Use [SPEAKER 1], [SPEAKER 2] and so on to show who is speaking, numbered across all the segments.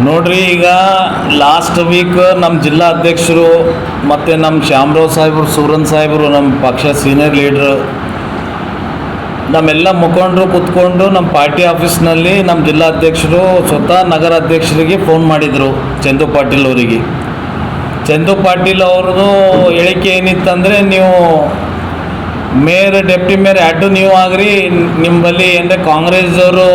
[SPEAKER 1] ನೋಡ್ರಿ, ಈಗ last week ನಮ್ಮ ಜಿಲ್ಲಾ ಅಧ್ಯಕ್ಷರು ಮತ್ತು ನಮ್ಮ ಶ್ಯಾಮರಾವ್ ಸಾಹೇಬರು, ಸೂರನ್ ಸಾಹೇಬರು, ನಮ್ಮ ಪಕ್ಷ ಸೀನಿಯರ್ ಲೀಡ್ರು, ನಮ್ಮೆಲ್ಲ ಮುಖಂಡರು ಕೂತ್ಕೊಂಡು ನಮ್ಮ ಪಾರ್ಟಿ ಆಫೀಸ್ನಲ್ಲಿ ನಮ್ಮ ಜಿಲ್ಲಾಧ್ಯಕ್ಷರು ಸ್ವತಃ ನಗರ ಅಧ್ಯಕ್ಷರಿಗೆ ಫೋನ್ ಮಾಡಿದರು. ಚಂದು ಪಾಟೀಲ್ ಅವರಿಗೆ. ಚಂದು ಪಾಟೀಲ್ ಅವ್ರದ್ದು ಹೇಳಿಕೆ ಏನಿತ್ತಂದರೆ, ನೀವು ಮೇಯರ್ ಡೆಪ್ಟಿ ಮೇಯರ್ ಎರಡು ನೀವು ಆಗ್ರಿ, ನಿಮ್ಮಲ್ಲಿ ಏನಂದರೆ ಕಾಂಗ್ರೆಸ್ದವರು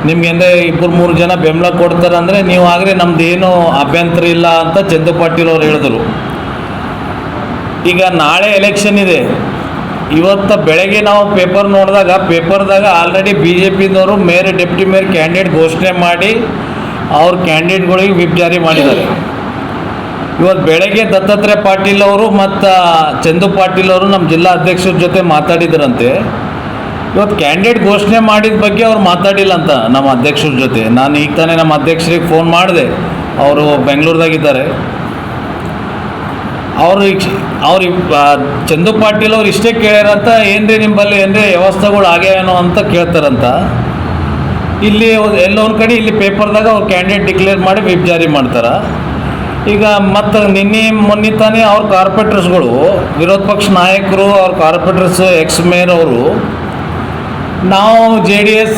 [SPEAKER 1] ನಿಮ್ಗೆ ಅಂದರೆ 2-3 ಜನ ಬೆಂಬಲ ಕೊಡ್ತಾರೆ ಅಂದರೆ ನೀವು ಆಗ್ರಿ, ನಮ್ಮದೇನು ಅಭ್ಯಂತರ ಇಲ್ಲ ಅಂತ ಚಂದು ಪಾಟೀಲ್ ಅವ್ರು ಹೇಳಿದ್ರು. ಈಗ ನಾಳೆ ಎಲೆಕ್ಷನ್ ಇದೆ. ಇವತ್ತು ಬೆಳಗ್ಗೆ ನಾವು ಪೇಪರ್ ನೋಡಿದಾಗ ಪೇಪರ್ದಾಗ ಆಲ್ರೆಡಿ BJPದವರು ಮೇಯರ್ ಡೆಪ್ಟಿ ಮೇಯರ್ ಕ್ಯಾಂಡಿಡೇಟ್ ಘೋಷಣೆ ಮಾಡಿ ಅವ್ರ ಕ್ಯಾಂಡಿಡೇಟ್ಗಳಿಗೆ ವಿಪ್ ಜಾರಿ ಮಾಡಿದ್ದಾರೆ. ಇವತ್ತು ಬೆಳಗ್ಗೆ ದತ್ತಾತ್ರೇಯ ಪಾಟೀಲ್ ಅವರು ಮತ್ತು ಚಂದು ಪಾಟೀಲ್ ಅವರು ನಮ್ಮ ಜಿಲ್ಲಾ ಅಧ್ಯಕ್ಷರ ಜೊತೆ ಮಾತಾಡಿದ್ರಂತೆ. ಇವತ್ತು ಕ್ಯಾಂಡಿಡೇಟ್ ಘೋಷಣೆ ಮಾಡಿದ ಬಗ್ಗೆ ಅವ್ರು ಮಾತಾಡಿಲ್ಲ ಅಂತ ನಮ್ಮ ಅಧ್ಯಕ್ಷರ ಜೊತೆ. ನಾನು ಈಗ ತಾನೇ ನಮ್ಮ ಅಧ್ಯಕ್ಷರಿಗೆ ಫೋನ್ ಮಾಡಿದೆ, ಅವರು ಬೆಂಗಳೂರದಾಗಿದ್ದಾರೆ. ಅವ್ರು ಚಂದು ಪಾಟೀಲ್ ಅವ್ರು ಇಷ್ಟೇ ಕೇಳ್ಯಾರಂತ, ಏನ್ರಿ ನಿಮ್ಮಲ್ಲಿ ಏನ್ರಿ ವ್ಯವಸ್ಥೆಗಳು ಆಗ್ಯಾವೇನೋ ಅಂತ ಕೇಳ್ತಾರಂತ. ಇಲ್ಲಿ ಎಲ್ಲೋ ಒಂದು ಕಡೆ ಇಲ್ಲಿ ಪೇಪರ್ದಾಗ ಅವ್ರು ಕ್ಯಾಂಡಿಡೇಟ್ ಡಿಕ್ಲೇರ್ ಮಾಡಿ ವಿಪ್ ಜಾರಿ ಮಾಡ್ತಾರೆ. ಈಗ ಮತ್ತು ಮೊನ್ನೆ ತಾನೇ ಅವ್ರ ಕಾರ್ಪೊರೇಟರ್ಸ್ಗಳು, ವಿರೋಧ ಪಕ್ಷ ನಾಯಕರು, ಅವ್ರ ಕಾರ್ಪೊರೇಟರ್ಸ್, ಎಕ್ಸ್ ಮೇಯರ್ ಅವರು, ನಾವು JDS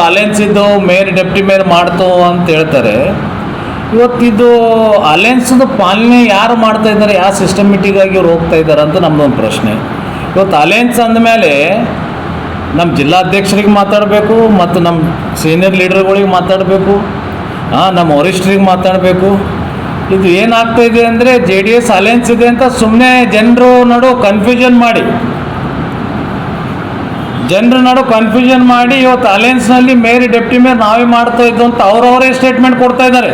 [SPEAKER 1] ಅಲಯನ್ಸ್ ಇದ್ದು ಮೇಯರ್ ಡೆಪ್ಟಿ ಮೇಯರ್ ಮಾಡ್ತೋ ಅಂತ ಹೇಳ್ತಾರೆ. ಇವತ್ತಿದು ಅಲಯನ್ಸ್ದು ಪಾಲನೆ ಯಾರು ಮಾಡ್ತಾ ಇದ್ದಾರೆ, ಯಾವ ಸಿಸ್ಟಮೆಟಿಕ್ಕಾಗಿ ಅವ್ರು ಹೋಗ್ತಾ ಇದ್ದಾರೆ ಅಂತ ನಮ್ಮದೊಂದು ಪ್ರಶ್ನೆ. ಇವತ್ತು ಅಲಯನ್ಸ್ ಅಂದಮೇಲೆ ನಮ್ಮ ಜಿಲ್ಲಾಧ್ಯಕ್ಷರಿಗೆ ಮಾತಾಡಬೇಕು, ಮತ್ತು ನಮ್ಮ ಸೀನಿಯರ್ ಲೀಡರ್ಗಳಿಗೆ ಮಾತಾಡಬೇಕು, ನಮ್ಮ ವರಿಷ್ಠರಿಗೆ ಮಾತಾಡಬೇಕು. ಇದು ಏನಾಗ್ತಾಯಿದೆ ಅಂದರೆ JDS ಅಲಯನ್ಸ್ ಇದೆ ಅಂತ ಸುಮ್ಮನೆ ಜನರ ನಡು ಕನ್ಫ್ಯೂಷನ್ ಮಾಡಿ ಇವತ್ತು ಅಲಯನ್ಸ್ನಲ್ಲಿ ಮೇಯರ್ ಡೆಪ್ಟಿ ಮೇಯರ್ ನಾವೇ ಮಾಡ್ತಾ ಇದ್ದು ಅಂತ ಅವರವರೇ ಸ್ಟೇಟ್ಮೆಂಟ್ ಕೊಡ್ತಾ ಇದ್ದಾರೆ.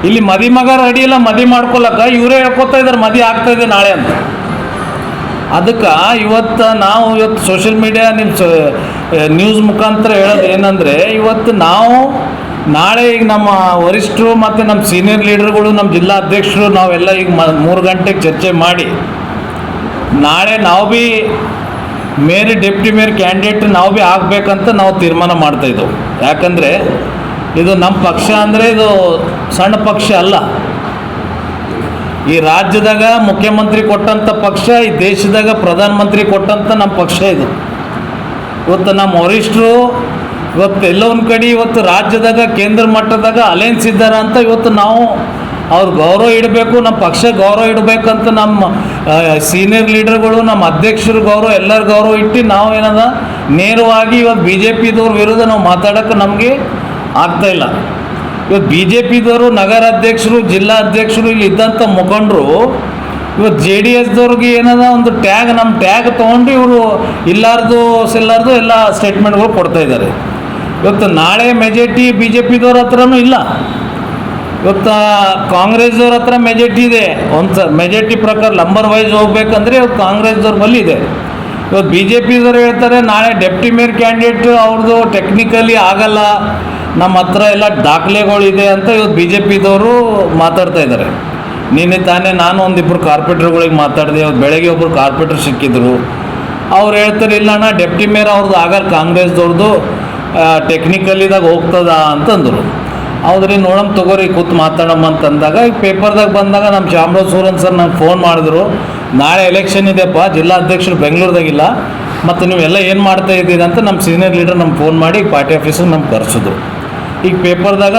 [SPEAKER 1] ಇಲ್ಲಿ ಮಗ ರೆಡಿ ಇಲ್ಲ, ಮದಿ ಮಾಡ್ಕೊಳಕ್ಕ ಇವರೇ ಹೇಳ್ಕೊತಾ ಇದ್ದಾರೆ ಮದಿ ಆಗ್ತಾಯಿದೆ ನಾಳೆ ಅಂತ. ಅದಕ್ಕೆ ನಾವು ಇವತ್ತು ಸೋಷಿಯಲ್ ಮೀಡಿಯಾ ನಿಮ್ಮ ನ್ಯೂಸ್ ಮುಖಾಂತರ ಹೇಳೋದು ಏನಂದರೆ, ಇವತ್ತು ನಾವು ನಾಳೆ ಈಗ ನಮ್ಮ ವರಿಷ್ಠರು ಮತ್ತು ನಮ್ಮ ಸೀನಿಯರ್ ಲೀಡರ್ಗಳು, ನಮ್ಮ ಜಿಲ್ಲಾ ಅಧ್ಯಕ್ಷರು, ನಾವೆಲ್ಲ ಈಗ 3 ಗಂಟೆಗೆ ಚರ್ಚೆ ಮಾಡಿ ನಾಳೆ ನಾವು ಭೀ ಮೇಯರ್ ಡೆಪ್ಟಿ ಮೇಯರ್ ಕ್ಯಾಂಡಿಡೇಟ್ ನಾವು ಭೀ ಆಗಬೇಕಂತ ನಾವು ತೀರ್ಮಾನ ಮಾಡ್ತಾಯಿದ್ದೆವು. ಯಾಕಂದರೆ ಇದು ನಮ್ಮ ಪಕ್ಷ ಅಂದರೆ ಇದು ಸಣ್ಣ ಪಕ್ಷ ಅಲ್ಲ. ಈ ರಾಜ್ಯದಾಗ ಮುಖ್ಯಮಂತ್ರಿ ಕೊಟ್ಟಂಥ ಪಕ್ಷ, ಈ ದೇಶದಾಗ ಪ್ರಧಾನಮಂತ್ರಿ ಕೊಟ್ಟಂಥ ನಮ್ಮ ಪಕ್ಷ ಇದು. ಇವತ್ತು ನಮ್ಮ ವರಿಷ್ಠರು ಇವತ್ತು ಎಲ್ಲೋ ಒಂದು ಕಡೆ ಇವತ್ತು ರಾಜ್ಯದಾಗ ಕೇಂದ್ರ ಮಟ್ಟದಾಗ ಅಲಯನ್ಸ್ ಇದ್ದಾರೆ ಅಂತ ಇವತ್ತು ನಾವು ಅವ್ರ ಗೌರವ ಇಡಬೇಕು, ನಮ್ಮ ಪಕ್ಷ ಗೌರವ ಇಡಬೇಕಂತ ನಮ್ಮ ಸೀನಿಯರ್ ಲೀಡರ್ಗಳು, ನಮ್ಮ ಅಧ್ಯಕ್ಷರ ಗೌರವ, ಎಲ್ಲರ ಗೌರವ ಇಟ್ಟು ನಾವು ಏನದ ನೇರವಾಗಿ ಇವತ್ತು BJPದವ್ರ ವಿರುದ್ಧ ನಾವು ಮಾತಾಡೋಕ್ಕೆ ನಮಗೆ ಆಗ್ತಾಯಿಲ್ಲ. ಇವತ್ತು BJPದವರು ನಗರ ಅಧ್ಯಕ್ಷರು, ಜಿಲ್ಲಾ ಅಧ್ಯಕ್ಷರು, ಇಲ್ಲಿ ಇದ್ದಂಥ ಮುಖಂಡರು ಇವತ್ತು JDSದವ್ರಿಗೆ ಏನದ ಒಂದು ನಮ್ಮ ಟ್ಯಾಗ್ ತೊಗೊಂಡು ಇವರು ಇಲ್ಲಾರ್ದು ಸಿಲ್ಲಾರ್ದು ಎಲ್ಲ ಸ್ಟೇಟ್ಮೆಂಟ್ಗಳು ಕೊಡ್ತಾಯಿದ್ದಾರೆ. ಇವತ್ತು ನಾಳೆ ಮೆಜಾರಿಟಿ BJPದವ್ರ ಹತ್ರನೂ ಇಲ್ಲ. ಇವತ್ತು ಕಾಂಗ್ರೆಸ್ದವ್ರ ಹತ್ರ ಮೆಜಾರಿಟಿ ಇದೆ. ಒಂದು ಮೆಜಾರಿಟಿ ಪ್ರಕಾರ ನಂಬರ್ ವೈಸ್ ಹೋಗ್ಬೇಕಂದ್ರೆ ಇವತ್ತು ಕಾಂಗ್ರೆಸ್ದವ್ರ ಬಳಿ ಇದೆ. ಇವತ್ತು BJPದವ್ರು ಹೇಳ್ತಾರೆ ನಾಳೆ ಡೆಪ್ಟಿ ಮೇಯರ್ ಕ್ಯಾಂಡಿಡೇಟ್ ಅವ್ರದ್ದು ಟೆಕ್ನಿಕಲಿ ಆಗಲ್ಲ, ನಮ್ಮ ಹತ್ರ ಎಲ್ಲ ದಾಖಲೆಗಳಿದೆ ಅಂತ ಇವತ್ತು BJPದವರು ಮಾತಾಡ್ತಾ ಇದ್ದಾರೆ. ನಿನ್ನೆ ತಾನೇ ನಾನು ಒಂದಿಬ್ಬರು ಕಾರ್ಪೊರೇಟರ್ಗಳಿಗೆ ಮಾತಾಡಿದೆ. ಇವತ್ತು ಬೆಳಗ್ಗೆ ಒಬ್ಬರು ಕಾರ್ಪೊರೇಟರ್ ಸಿಕ್ಕಿದ್ರು. ಅವ್ರು ಹೇಳ್ತಾರೆ, ಇಲ್ಲ ಅಣ್ಣ ಡೆಪ್ಟಿ ಮೇಯರ್ ಅವ್ರದ್ದು ಆಗಲ್ಲ, ಕಾಂಗ್ರೆಸ್ದವ್ರದ್ದು ಟೆಕ್ನಿಕಲಿದಾಗ ಹೋಗ್ತದ ಅಂತಂದರು. ಹೌದ್ರಿ, ನೋಡಮ್ಮ ತಗೋರಿ ಕೂತು ಮಾತಾಡಮ್ಮ ಅಂತಂದಾಗ ಈಗ ಪೇಪರ್ದಾಗ ಬಂದಾಗ ನಮ್ಮ ಶ್ಯಾಮರಾವ್ ಸೂರನ್ ಸರ್ ನಂಗೆ ಫೋನ್ ಮಾಡಿದ್ರು, ನಾಳೆ ಎಲೆಕ್ಷನ್ ಇದೆಯಪ್ಪ, ಜಿಲ್ಲಾ ಅಧ್ಯಕ್ಷರು ಬೆಂಗಳೂರದಾಗಿಲ್ಲ, ಮತ್ತು ನೀವೆಲ್ಲ ಏನು ಮಾಡ್ತಾ ಇದ್ದೀರಿ ಅಂತ ನಮ್ಮ ಸೀನಿಯರ್ ಲೀಡರ್ ನಮ್ಗೆ ಫೋನ್ ಮಾಡಿ ಪಾರ್ಟಿ ಆಫೀಸಿಗೆ ನಮ್ಗೆ ಕರೆಸಿದ್ರು. ಈಗ ಪೇಪರ್ದಾಗ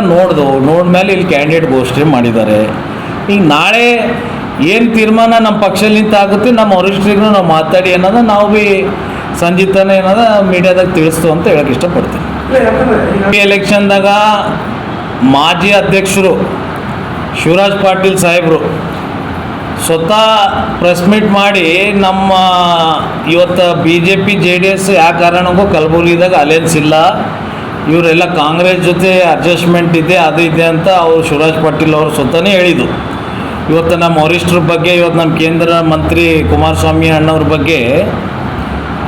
[SPEAKER 1] ನೋಡ್ಮೇಲೆ ಇಲ್ಲಿ ಕ್ಯಾಂಡಿಡೇಟ್ ಘೋಷಣೆ ಮಾಡಿದ್ದಾರೆ. ಈಗ ನಾಳೆ ಏನು ತೀರ್ಮಾನ ನಮ್ಮ ಪಕ್ಷದಿಂದ ಆಗುತ್ತೆ, ನಮ್ಮ ವರಿಷ್ಠರಿಗೂ ನಾವು ಮಾತಾಡಿ ಅನ್ನೋದು ನಾವು ಭೀ ಸಂಜಿತನ ಏನದ ಮೀಡಿಯಾದಾಗ ತಿಳಿಸ್ತು ಅಂತ ಹೇಳಕ್ಕೆ ಇಷ್ಟಪಡ್ತೀನಿ. ಈ ಎಲೆಕ್ಷನ್ದಾಗ ಮಾಜಿ ಅಧ್ಯಕ್ಷರು ಶಿವರಾಜ್ ಪಾಟೀಲ್ ಸಾಹೇಬರು ಸ್ವತಃ ಪ್ರೆಸ್ ಮೀಟ್ ಮಾಡಿ ನಮ್ಮ ಇವತ್ತು BJP JDS ಯಾವ ಕಾರಣಕ್ಕೂ ಕಲಬುರಗಿದಾಗ ಅಲಯನ್ಸ್ ಇಲ್ಲ, ಇವರೆಲ್ಲ ಕಾಂಗ್ರೆಸ್ ಜೊತೆ ಅಡ್ಜಸ್ಟ್ಮೆಂಟ್ ಇದೆ, ಅದು ಇದೆ ಅಂತ ಅವರು ಶಿವರಾಜ್ ಪಾಟೀಲ್ ಅವರು ಸ್ವತಃನೇ ಹೇಳಿದರು. ಇವತ್ತು ನಮ್ಮ ವರಿಷ್ಠರ ಬಗ್ಗೆ, ಇವತ್ತು ನಮ್ಮ ಕೇಂದ್ರ ಮಂತ್ರಿ ಕುಮಾರಸ್ವಾಮಿ ಅಣ್ಣವ್ರ ಬಗ್ಗೆ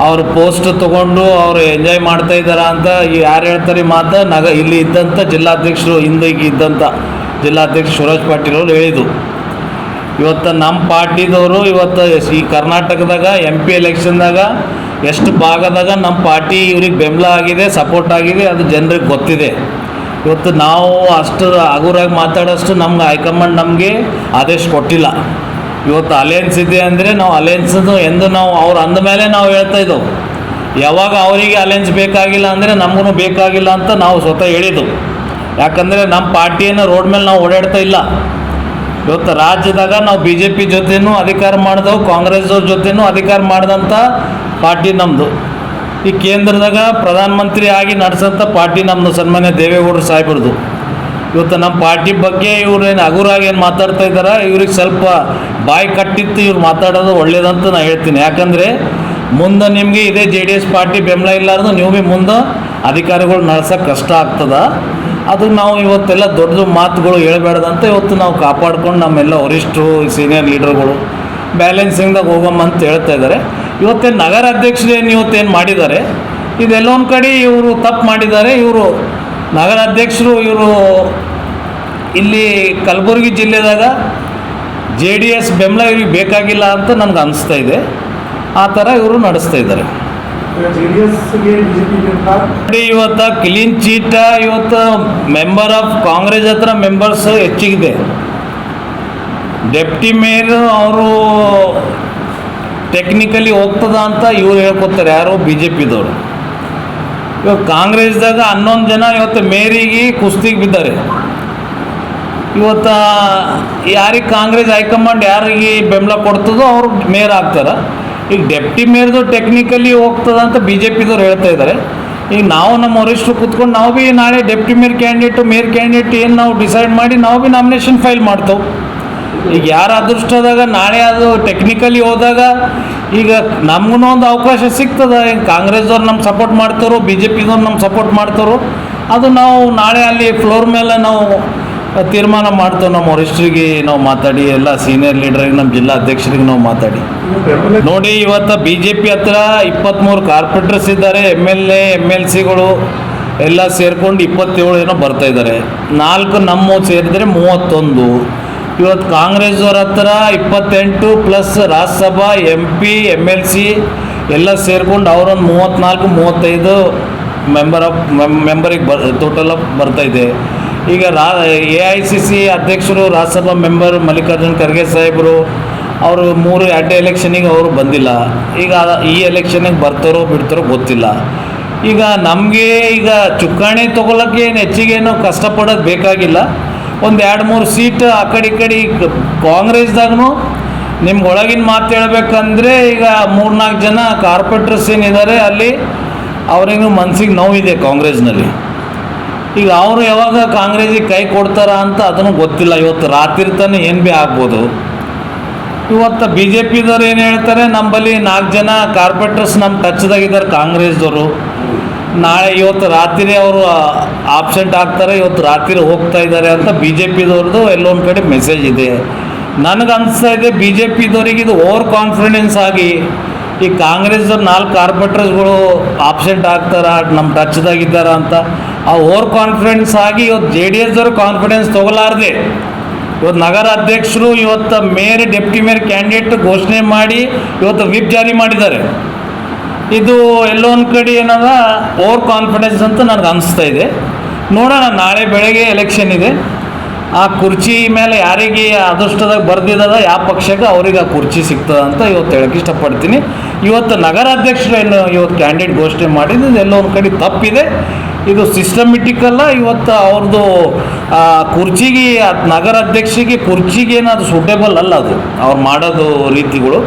[SPEAKER 1] ಅವರು ಪೋಸ್ಟ್ ತೊಗೊಂಡು ಅವರು ಎಂಜಾಯ್ ಮಾಡ್ತಾ ಇದ್ದಾರೆ ಅಂತ ಯಾರು ಹೇಳ್ತಾರೆ ಮಾತು, ಇಲ್ಲಿ ಇದ್ದಂಥ ಜಿಲ್ಲಾಧ್ಯಕ್ಷರು, ಹಿಂದೆ ಇದ್ದಂಥ ಜಿಲ್ಲಾಧ್ಯಕ್ಷ ಶಿವರಾಜ್ ಪಾಟೀಲ್ ಅವರು ಹೇಳಿದರು. ಇವತ್ತು ನಮ್ಮ ಪಾರ್ಟಿದವರು ಇವತ್ತು ಈ ಕರ್ನಾಟಕದಾಗ MP ಎಲೆಕ್ಷನ್ದಾಗ ಎಷ್ಟು ಭಾಗದಾಗ ನಮ್ಮ ಪಾರ್ಟಿ ಇವ್ರಿಗೆ ಬೆಂಬಲ ಆಗಿದೆ, ಸಪೋರ್ಟ್ ಆಗಿದೆ, ಅದು ಜನರಿಗೆ ಗೊತ್ತಿದೆ. ಇವತ್ತು ನಾವು ಅಷ್ಟು ಹಗುರಾಗಿ ಮಾತಾಡೋಷ್ಟು ನಮ್ಗೆ ಹೈಕಮಾಂಡ್ ನಮಗೆ ಆದೇಶ ಕೊಟ್ಟಿಲ್ಲ. ಇವತ್ತು ಅಲಯನ್ಸ್ ಇದೆ ಅಂದರೆ ನಾವು ಅಲಯನ್ಸದು ಎಂದು ನಾವು ಅವ್ರು ಅಂದ ಮೇಲೆ ನಾವು ಹೇಳ್ತಾ ಇದ್ದೆವು. ಯಾವಾಗ ಅವರಿಗೆ ಅಲಯನ್ಸ್ ಬೇಕಾಗಿಲ್ಲ ಅಂದರೆ ನಮಗೂ ಬೇಕಾಗಿಲ್ಲ ಅಂತ ನಾವು ಸ್ವತಃ ಹೇಳಿದ್ದೆವು. ಯಾಕಂದರೆ ನಮ್ಮ ಪಾರ್ಟಿಯನ್ನು ರೋಡ್ ಮೇಲೆ ನಾವು ಓಡಾಡ್ತಾ ಇಲ್ಲ. ಇವತ್ತು ರಾಜ್ಯದಾಗ ನಾವು BJP ಜೊತೆನೂ ಅಧಿಕಾರ ಮಾಡಿದೆವು, ಕಾಂಗ್ರೆಸ್ದವ್ರ ಜೊತೆನೂ ಅಧಿಕಾರ ಮಾಡಿದಂಥ ಪಾರ್ಟಿ ನಮ್ಮದು. ಈ ಕೇಂದ್ರದಾಗ ಪ್ರಧಾನಮಂತ್ರಿ ಆಗಿ ನಡೆಸೋಂಥ ಪಾರ್ಟಿ ನಮ್ಮದು, ಸನ್ಮಾನ್ಯ ದೇವೇಗೌಡರು ಸಾಹೇಬ್ರದ್ದು. ಇವತ್ತು ನಮ್ಮ ಪಾರ್ಟಿ ಬಗ್ಗೆ ಇವ್ರೇನು ಹಗುರಾಗಿ ಏನು ಮಾತಾಡ್ತಾ ಇದ್ದಾರೆ, ಇವ್ರಿಗೆ ಸ್ವಲ್ಪ ಬಾಯಿ ಕಟ್ಟಿತ್ತು ಇವ್ರು ಮಾತಾಡೋದು ಒಳ್ಳೇದಂತ ನಾನು ಹೇಳ್ತೀನಿ. ಯಾಕಂದರೆ ಮುಂದೆ ನಿಮಗೆ ಇದೇ JDS ಪಾರ್ಟಿ ಬೆಂಬಲ ಇಲ್ಲಾರ್ದು ನೀವು ಭೀ ಮುಂದೆ ಅಧಿಕಾರಿಗಳು ನಡೆಸೋಕೆ ಕಷ್ಟ ಆಗ್ತದೆ. ಅದು ನಾವು ಇವತ್ತೆಲ್ಲ ದೊಡ್ಡ ಮಾತುಗಳು ಹೇಳಬೇಡ್ದಂತ ಇವತ್ತು ನಾವು ಕಾಪಾಡ್ಕೊಂಡು ನಮ್ಮೆಲ್ಲ ವರಿಷ್ಠರು ಸೀನಿಯರ್ ಲೀಡರ್ಗಳು ಬ್ಯಾಲೆನ್ಸಿಂಗ್ದಾಗ ಹೋಗಮ್ಮ ಅಂತ ಹೇಳ್ತಾ ಇದ್ದಾರೆ. ಇವತ್ತೇನು ನಗರ ಅಧ್ಯಕ್ಷರು ಏನು ಇವತ್ತೇನು ಮಾಡಿದ್ದಾರೆ, ಇದೆಲ್ಲ ಒಂದು ಕಡೆ ಇವರು ತಪ್ಪು ಮಾಡಿದ್ದಾರೆ. ಇವರು ನಗರ ಅಧ್ಯಕ್ಷರು ಇವರು ಇಲ್ಲಿ ಕಲಬುರಗಿ ಜಿಲ್ಲೆದಾಗ JDS ಬೆಂಬಲ ಇವ್ರಿಗೆ ಬೇಕಾಗಿಲ್ಲ ಅಂತ ನನಗೆ ಅನಿಸ್ತಾ ಇದೆ. ಆ ಥರ ಇವರು ನಡೆಸ್ತಾ ಇದ್ದಾರೆ. ಇವತ್ತು ಕ್ಲೀನ್ ಚೀಟ ಇವತ್ತು ಮೆಂಬರ್ ಆಫ್ ಕಾಂಗ್ರೆಸ್ ಹತ್ರ ಮೆಂಬರ್ಸ್ ಹೆಚ್ಚಿಗಿದೆ. ಡೆಪ್ಟಿ ಮೇಯರ್ ಅವರು ಟೆಕ್ನಿಕಲಿ ಹೋಗ್ತದ ಅಂತ ಇವ್ರು ಹೇಳ್ಕೊತಾರೆ, ಯಾರು BJPದವರು. ಇವಾಗ ಕಾಂಗ್ರೆಸ್ದಾಗ 11 ಜನ ಇವತ್ತು ಮೇರಿಗೆ ಕುಸ್ತಿಗೆ ಬಿದ್ದಾರೆ. ಇವತ್ತು ಯಾರಿಗೆ ಕಾಂಗ್ರೆಸ್ ಹೈಕಮಾಂಡ್ ಯಾರಿಗೆ ಬೆಂಬಲ ಕೊಡ್ತದೋ ಅವರು ಮೇಯರ್ ಆಗ್ತಾರೆ. ಈಗ ಡೆಪ್ಟಿ ಮೇಯರ್ದು ಟೆಕ್ನಿಕಲಿ ಹೋಗ್ತದ ಅಂತ BJPದವ್ರು ಹೇಳ್ತಾ ಇದ್ದಾರೆ. ಈಗ ನಾವು ನಮ್ಮ ವರಿಷ್ಠರು ಕೂತ್ಕೊಂಡು ನಾವು ಭೀ ನಾಳೆ ಡೆಪ್ಟಿ ಮೇಯರ್ ಕ್ಯಾಂಡಿಡೇಟ್ ಏನು ನಾವು ಡಿಸೈಡ್ ಮಾಡಿ ನಾವು ಭೀ ನಾಮಿನೇಷನ್ ಫೈಲ್ ಮಾಡ್ತೇವೆ. ಈಗ ಯಾರ ಅದೃಷ್ಟದಾಗ ನಾಳೆ ಅದು ಟೆಕ್ನಿಕಲಿ ಹೋದಾಗ ಈಗ ನಮಗೂ ಒಂದು ಅವಕಾಶ ಸಿಗ್ತದೆ. ಈಗ ಕಾಂಗ್ರೆಸ್ದವ್ರು ನಮ್ಗೆ ಸಪೋರ್ಟ್ ಮಾಡ್ತಾರೋ, BJPದವ್ರು ನಮ್ಗೆ ಸಪೋರ್ಟ್ ಮಾಡ್ತಾರೋ, ಅದು ನಾವು ನಾಳೆ ಅಲ್ಲಿ ಫ್ಲೋರ್ ಮೇಲೆ ನಾವು ತೀರ್ಮಾನ ಮಾಡ್ತೇವೆ. ನಮ್ಮ ವರಿಷ್ಠರಿಗೆ ನಾವು ಮಾತಾಡಿ, ಎಲ್ಲ ಸೀನಿಯರ್ ಲೀಡರಿಗೆ, ನಮ್ಮ ಜಿಲ್ಲಾ ಅಧ್ಯಕ್ಷರಿಗೆ ನಾವು ಮಾತಾಡಿ ನೋಡಿ. ಇವತ್ತು BJP ಹತ್ರ 23 ಕಾರ್ಪೊರೇಟರ್ಸ್ ಇದ್ದಾರೆ, MLA MLCಗಳು ಎಲ್ಲ ಸೇರ್ಕೊಂಡು 27 ಏನೋ ಬರ್ತಾ ಇದ್ದಾರೆ. 4 ನಮ್ಮ ಸೇರಿದರೆ 31. ಇವತ್ತು ಕಾಂಗ್ರೆಸ್ದವ್ರ ಹತ್ರ 28 ಪ್ಲಸ್ ರಾಜ್ಯಸಭಾ MP MLC ಎಲ್ಲ ಸೇರ್ಕೊಂಡು ಅವರೊಂದು 34-35 ಮೆಂಬರಿಗೆ ಟೋಟಲ್ ಬರ್ತಾಯಿದೆ. ಈಗ AICC ಅಧ್ಯಕ್ಷರು ರಾಜ್ಯಸಭಾ ಮೆಂಬರ್ ಮಲ್ಲಿಕಾರ್ಜುನ್ ಖರ್ಗೆ ಸಾಹೇಬರು ಅವರು 3 ಎಲೆಕ್ಷನಿಗೆ ಅವರು ಬಂದಿಲ್ಲ. ಈಗ ಈ ಎಲೆಕ್ಷನಿಗೆ ಬರ್ತಾರೋ ಬಿಡ್ತಾರೋ ಗೊತ್ತಿಲ್ಲ. ಈಗ ನಮಗೆ ಈಗ ಚುಕ್ಕಾಣಿ ತೊಗೊಳಕ್ಕೆ ಏನು ಹೆಚ್ಚಿಗೇನು ಕಷ್ಟಪಡೋದು ಬೇಕಾಗಿಲ್ಲ. ಒಂದು 2-3 ಸೀಟ್ ಆ ಕಡೆ ಈ ಕಡೆ ಕಾಂಗ್ರೆಸ್ದಾಗೂ ನಿಮ್ಗೆ ಒಳಗಿನ ಮಾತು ಹೇಳ್ಬೇಕಂದ್ರೆ ಈಗ 3-4 ಜನ ಕಾರ್ಪೊರೇಟರ್ಸ್ ಏನಿದ್ದಾರೆ ಅಲ್ಲಿ ಅವ್ರಿಗೂ ಮನಸ್ಸಿಗೆ ನೋವಿದೆ ಕಾಂಗ್ರೆಸ್ನಲ್ಲಿ. ಈಗ ಅವರು ಯಾವಾಗ ಕಾಂಗ್ರೆಸ್ಸಿಗೆ ಕೈ ಕೊಡ್ತಾರ ಅಂತ ಅದನ್ನು ಗೊತ್ತಿಲ್ಲ. ಇವತ್ತು ರಾತ್ರಿ ತಾನೇ ಏನು ಭೀ ಆಗ್ಬೋದು. ಇವತ್ತು BJPದವ್ರು ಏನು ಹೇಳ್ತಾರೆ, ನಮ್ಮಲ್ಲಿ 4 ಜನ ಕಾರ್ಪೊರೇಟರ್ಸ್ ನಮ್ಮ ಟಚ್ದಾಗಿದ್ದಾರೆ ಕಾಂಗ್ರೆಸ್ದವರು. ನಾಳೆ ಇವತ್ತು ರಾತ್ರಿ ಅವರು ಆಬ್ಸೆಂಟ್ ಆಗ್ತಾರೆ, ಇವತ್ತು ರಾತ್ರಿ ಹೋಗ್ತಾ ಇದ್ದಾರೆ ಅಂತ BJPದವ್ರದ್ದು ಎಲ್ಲೊಂದು ಕಡೆ ಮೆಸೇಜ್ ಇದೆ. ನನಗೆ ಅನಿಸ್ತಾ ಇದೆ BJPದವ್ರಿಗೆ ಇದು ಓವರ್ ಕಾನ್ಫಿಡೆನ್ಸ್ ಆಗಿ ಈ ಕಾಂಗ್ರೆಸ್ದವ್ರು 4 ಕಾರ್ಪೊರೇಟರ್ಸ್ಗಳು ಆಬ್ಸೆಂಟ್ ಆಗ್ತಾರ, ನಮ್ಮ ಟಚ್ದಾಗಿದ್ದಾರ ಅಂತ ಆ ಓವರ್ ಕಾನ್ಫಿಡೆನ್ಸ್ ಆಗಿ ಇವತ್ತು JDSದವ್ರು ಕಾನ್ಫಿಡೆನ್ಸ್ ತೊಗೊಲಾರ್ದೆ ಇವತ್ತು ನಗರ ಅಧ್ಯಕ್ಷರು ಇವತ್ತು ಮೇಯರ್ ಡೆಪ್ಟಿ ಮೇಯರ್ ಕ್ಯಾಂಡಿಡೇಟ್ ಘೋಷಣೆ ಮಾಡಿ ಇವತ್ತು ವಿಪ್ ಜಾರಿ ಮಾಡಿದ್ದಾರೆ. ಇದು ಎಲ್ಲೋ ಒಂದು ಕಡೆ ಏನದ ಓವರ್ ಕಾನ್ಫಿಡೆನ್ಸ್ ಅಂತ ನನಗೆ ಅನಿಸ್ತಾ ಇದೆ. ನೋಡೋಣ, ನಾಳೆ ಬೆಳಗ್ಗೆ ಎಲೆಕ್ಷನ್ ಇದೆ. ಆ ಕುರ್ಚಿ ಮೇಲೆ ಯಾರಿಗೆ ಅದೃಷ್ಟದಾಗ ಬರ್ದಿದ್ದದ ಯಾವ ಪಕ್ಷಕ್ಕೆ ಅವ್ರಿಗೆ ಆ ಕುರ್ಚಿ ಸಿಗ್ತದೆ ಅಂತ ಇವತ್ತು ಹೇಳಕ್ಕೆ ಇಷ್ಟಪಡ್ತೀನಿ. ಇವತ್ತು ನಗರ ಅಧ್ಯಕ್ಷರು ಏನು ಇವತ್ತು ಕ್ಯಾಂಡಿಡೇಟ್ ಘೋಷಣೆ ಮಾಡಿದ್ದು ಎಲ್ಲೋ ಒಂದು ಕಡೆ ತಪ್ಪಿದೆ. ಇದು ಸಿಸ್ಟಮೆಟಿಕಲ್ಲ. ಇವತ್ತು ಅವ್ರದ್ದು ಕುರ್ಚಿಗೆ ನಗರ ಅಧ್ಯಕ್ಷರಿಗೆ ಕುರ್ಚಿಗೆ ಅದು ಸೂಟೇಬಲ್ ಅಲ್ಲ. ಅದು ಅವ್ರು ಮಾಡೋದು ರೀತಿಗಳು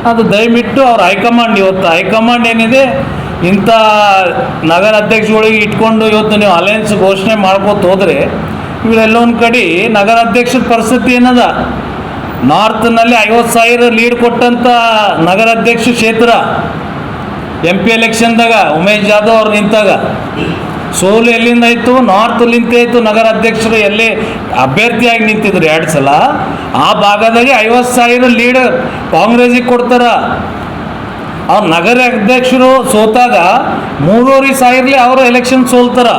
[SPEAKER 1] ಅದು ದಯವಿಟ್ಟು ಅವ್ರ ಹೈಕಮಾಂಡ್ ಇವತ್ತು ಹೈಕಮಾಂಡ್ ಏನಿದೆ ಇಂಥ ನಗರ ಅಧ್ಯಕ್ಷಗಳಿಗೆ ಇಟ್ಕೊಂಡು ಇವತ್ತು ನೀವು ಅಲಯನ್ಸ್ ಘೋಷಣೆ ಮಾಡ್ಕೋತ ಹೋದರೆ ಇವರೆಲ್ಲ ಒಂದು ಕಡೆ ನಗರ ಅಧ್ಯಕ್ಷರ ಪರಿಸ್ಥಿತಿ ಏನದ. ನಾರ್ತ್ನಲ್ಲಿ 50,000 ಲೀಡ್ ಕೊಟ್ಟಂಥ ನಗರ ಅಧ್ಯಕ್ಷ ಕ್ಷೇತ್ರ MP ಎಲೆಕ್ಷನ್ದಾಗ ಉಮೇಶ್ ಜಾಧವ್ ಅವ್ರು ನಿಂತಾಗ ಸೋಲು ಎಲ್ಲಿಂದ ಆಯಿತು, ನಾರ್ತಲ್ಲಿಂತ ಆಯಿತು. ನಗರ ಅಧ್ಯಕ್ಷರು ಎಲ್ಲೇ ಅಭ್ಯರ್ಥಿಯಾಗಿ ನಿಂತಿದ್ರು 2 ಸಲ. ಆ ಭಾಗದಾಗೆ 50,000 ಲೀಡ್ ಕಾಂಗ್ರೆಸ್ಸಿಗೆ ಕೊಡ್ತಾರ. ಅವ್ರು ನಗರ ಅಧ್ಯಕ್ಷರು ಸೋತಾಗ 3,500 ಅವರು ಎಲೆಕ್ಷನ್ ಸೋಲ್ತಾರ.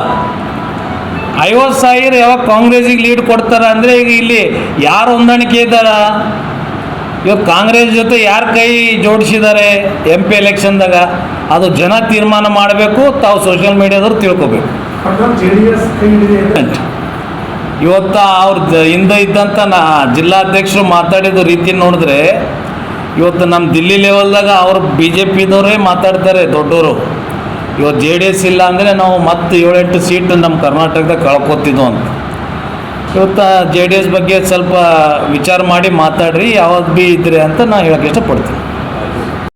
[SPEAKER 1] 50,000 ಯಾವಾಗ ಕಾಂಗ್ರೆಸ್ಸಿಗೆ ಲೀಡ್ ಕೊಡ್ತಾರ ಅಂದರೆ ಈಗ ಇಲ್ಲಿ ಯಾರು ಹೊಂದಾಣಿಕೆ ಇದ್ದಾರ? ಇವತ್ತು ಕಾಂಗ್ರೆಸ್ ಜೊತೆ ಯಾರು ಕೈ ಜೋಡಿಸಿದ್ದಾರೆ MP ಎಲೆಕ್ಷನ್ದಾಗ ಅದು ಜನ ತೀರ್ಮಾನ ಮಾಡಬೇಕು. ತಾವು ಸೋಷಿಯಲ್ ಮೀಡಿಯಾದವ್ರು ತಿಳ್ಕೊಬೇಕು.
[SPEAKER 2] JDS ಕೈ ಹಿಡಿದಿದೆ.
[SPEAKER 1] ಇವತ್ತು ಅವ್ರ ಹಿಂದೆ ಇದ್ದಂಥ ಜಿಲ್ಲಾಧ್ಯಕ್ಷರು ಮಾತಾಡಿದ ರೀತಿ ನೋಡಿದ್ರೆ ಇವತ್ತು ನಮ್ಮ ದಿಲ್ಲಿ ಲೆವೆಲ್ದಾಗ ಅವರು BJPದವರೇ ಮಾತಾಡ್ತಾರೆ ದೊಡ್ಡವರು. ಇವತ್ತು JDS ಇಲ್ಲ ಅಂದರೆ ನಾವು ಮತ್ತೆ 7-8 ಸೀಟ್ ನಮ್ಮ ಕರ್ನಾಟಕದಾಗ ಕಳ್ಕೊತಿದ್ವು ಅಂತ. ಇವತ್ತು JDS ಬಗ್ಗೆ ಸ್ವಲ್ಪ ವಿಚಾರ ಮಾಡಿ ಮಾತಾಡ್ರಿ ಯಾವ್ದು ಭೀ ಇದ್ರಿ ಅಂತ ನಾನು ಹೇಳೋಕ್ಕೆ ಇಷ್ಟಪಡ್ತೀನಿ.